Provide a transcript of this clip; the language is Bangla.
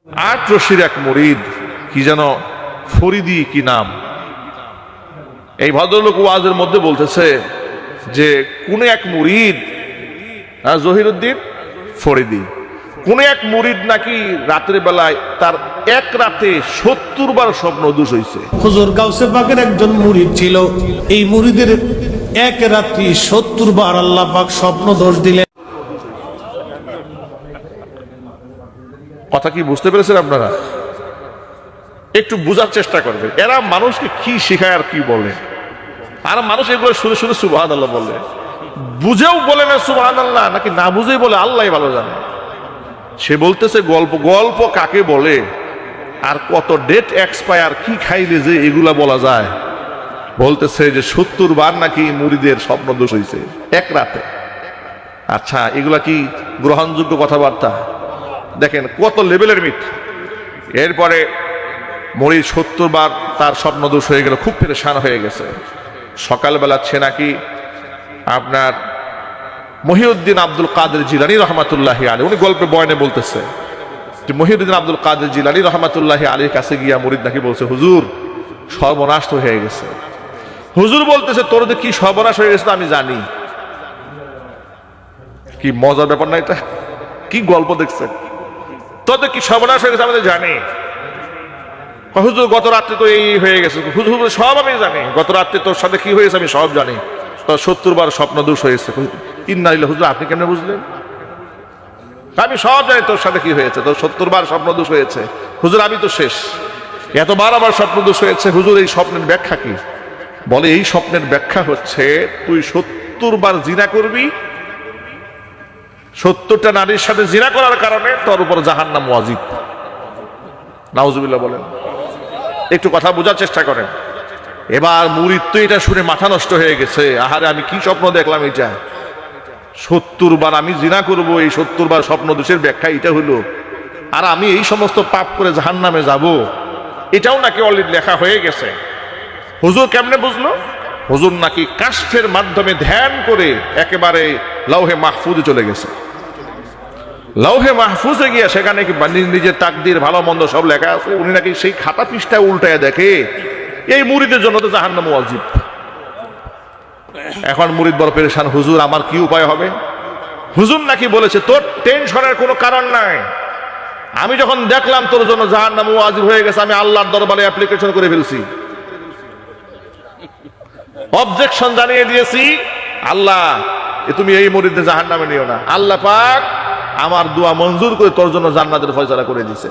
আট রশির এক মুরিদ, কি যেন ফরিদি কি নাম, এই ভদ্রলোক ওয়াজের মধ্যে বলতেছে যে কোন এক মুরিদ, জহিরুদ্দিন ফরিদি, কোন এক মুরিদ নাকি রাতের বেলায় তার এক রাতে 70 বার স্বপ্ন দোষ হয়েছে। হুজুর গাউসে পাকের একজন মুরিদ ছিল, এই মুরিদের এক রাত্রি 70 বার আল্লাহ পাক স্বপ্ন দোষ দিলেন। কথা কি বুঝতে পেরেছেন আপনারা? একটু বুঝার চেষ্টা করবে, এরা মানুষকে কি শেখায় আর কি বলে। আর মানুষ এগুলো শুনে শুনে সুবহানাল্লাহ বলে, বুঝেও বলে না সুবহানাল্লাহ, নাকি না বুঝেই বলে আল্লাহ ভালো জানে। সে বলতেছে গল্প, গল্প কাকে বলে আর কত ডেট এক্সপায়ার কি খাইলে যে এগুলা বলা যায়। বলতেছে যে 70 বার নাকি মুরিদের স্বপ্ন দোষ হয়েছে এক রাতে। আচ্ছা, এগুলা কি গ্রহণযোগ্য কথাবার্তা? দেখেন কত লেভেলের মিথ্যা। এরপরে মুরিদ 70 বার তার স্বপ্ন দোষ হয়ে গেল, খুব পেরেশান হয়ে গেছে। সকালবেলা সে নাকি আপনার মহিউদ্দিন আব্দুল কাদের জিলানী রহমাতুল্লাহি আলাইহি, উনি গল্পে বয়ানে বলতেছে যে মহিউদ্দিন আব্দুল কাদের জিলানী রহমাতুল্লাহি আলাইহির কাছে গিয়া মুরিদ নাকি বলছে, হুজুর সর্বনাশ তো হয়ে গেছে। হুজুর বলতেছে, তোর যে কি সর্বনাশ হয়ে গেছে আমি জানি। কি মজার ব্যাপার না এটা? কি গল্প দেখছেন? তোদের কি সর্বনাশ হয়ে গেছে আমাদের জানি। হুজুর গত রাত্রে তো এই হয়ে গেছে। হুজুর সব আমি জানি, গত রাত্রে তোর সাথে কি হয়েছে আমি সব জানি। তোর 70 বার স্বপ্ন দোষ হয়েছে। ইন্নালিল্লাহি, হুজুর আপনি কেমনে বুঝলেন? আমি সব জানি তোর সাথে কি হয়েছে, তোর 70 বার স্বপ্ন দোষ হয়েছে। হুজুর আমি তো শেষ, এতবার আমার স্বপ্ন দোষ হয়েছে। হুজুর এই স্বপ্নের ব্যাখ্যা কি? বলে এই স্বপ্নের ব্যাখ্যা হচ্ছে তুই 70 বার জিনা করবি, 70টা নারীর সাথে জিনা করার কারণে তোর উপর জাহান্নাম ওয়াজিব। নাউজুবিল্লাহ বলেন। একটু কথা বোঝার চেষ্টা করেন। এবার মুরিদ তো এটা শুনে মাথা নষ্ট হয়ে গেছে। আহারে আমি কি স্বপ্ন দেখলাম, এটা 70 বার আমি জিনা করব, এই 70 বার স্বপ্ন দোষের ব্যাখ্যা এটা হলো, আর আমি এই সমস্ত পাপ করে জাহান্নামে যাব, এটাও নাকি অলরেডি লেখা হয়ে গেছে। হুজুর কেমনে বুঝলো? হুজুর নাকি কাশফের মাধ্যমে ধ্যান করে একেবারে লাউহে মাহফুজে চলে গেছে। লাউহে মাহফুজে গিয়া সেখানে কি নিজের তাকদীর ভালো মন্দ সব লেখা আছে। উনি নাকি সেই খাতা পৃষ্ঠা উল্টায় দেখে এই মুরিদের জন্য তো জাহান্নাম ওয়াজিব। এখন মুরিদ বড় পেরেশান, হুজুর আমার কি উপায় হবে? হুজুর নাকি বলেছে তোর টেনশনের কোনো কারণ নাই। আমি যখন দেখলাম তোর জন্য জাহান্নাম ওয়াজিব হয়ে গেছে, আমি আল্লাহর দরবারে অ্যাপ্লিকেশন করে ফেলছি, অবজেকশন জানিয়ে দিয়েছি, আল্লাহ তুমি এই মুরিদকে জাহান্নামে নিও না। আল্লাহ পাক আমার দোয়া মঞ্জুর করে তোর জন্য জান্নাতের ফয়সালা করে দিয়েছে।